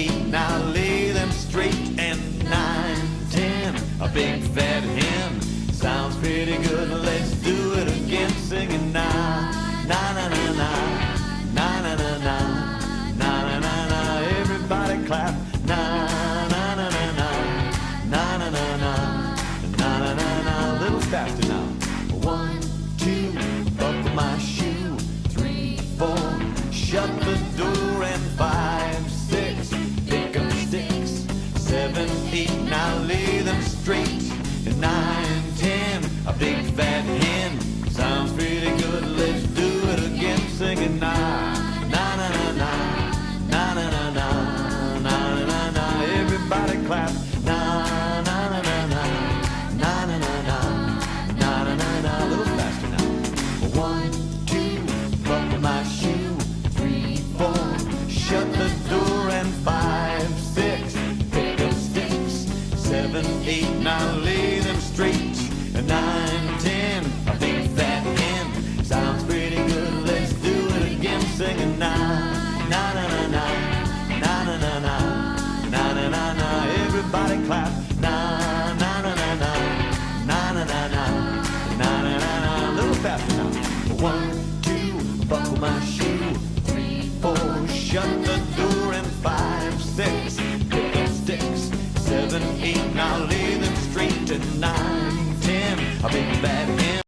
8, now lay them straight. And 9, 10, a big fat hen. Sounds pretty good, let's do it again. Singing na, na na na na, na na na na, na na na na. Everybody clap, na na na na na, na na na na, na na na na. A little faster now. 1, 2, buckle my shoe. 3, 4, shut the door. And 5, 6, pick up sticks. 7, 8, now lay them straight. And 9, 10, a big fat hen. Sounds pretty good, let's do it again. Singing na, na na na na, na na na na, na na na na. Everybody clap, na na na na na, na na na na, na na na na. A little faster now. 1, 2, buckle my shoe. 3, 4, shut the door. And 5, 6, pick up sticks. 7, 8, now lay them straight. And 9, 10, a big fat hen. Sounds pretty good, let's do it again. Singing na, na na na na, na na na na, na na na na. Everybody clap, na na na na na, na na na na, na na na na. A little faster now. 1, 2, buckle my shoe. 3, 4, shut the door. And 5, 6, pick up sticks. 7, 8, now lay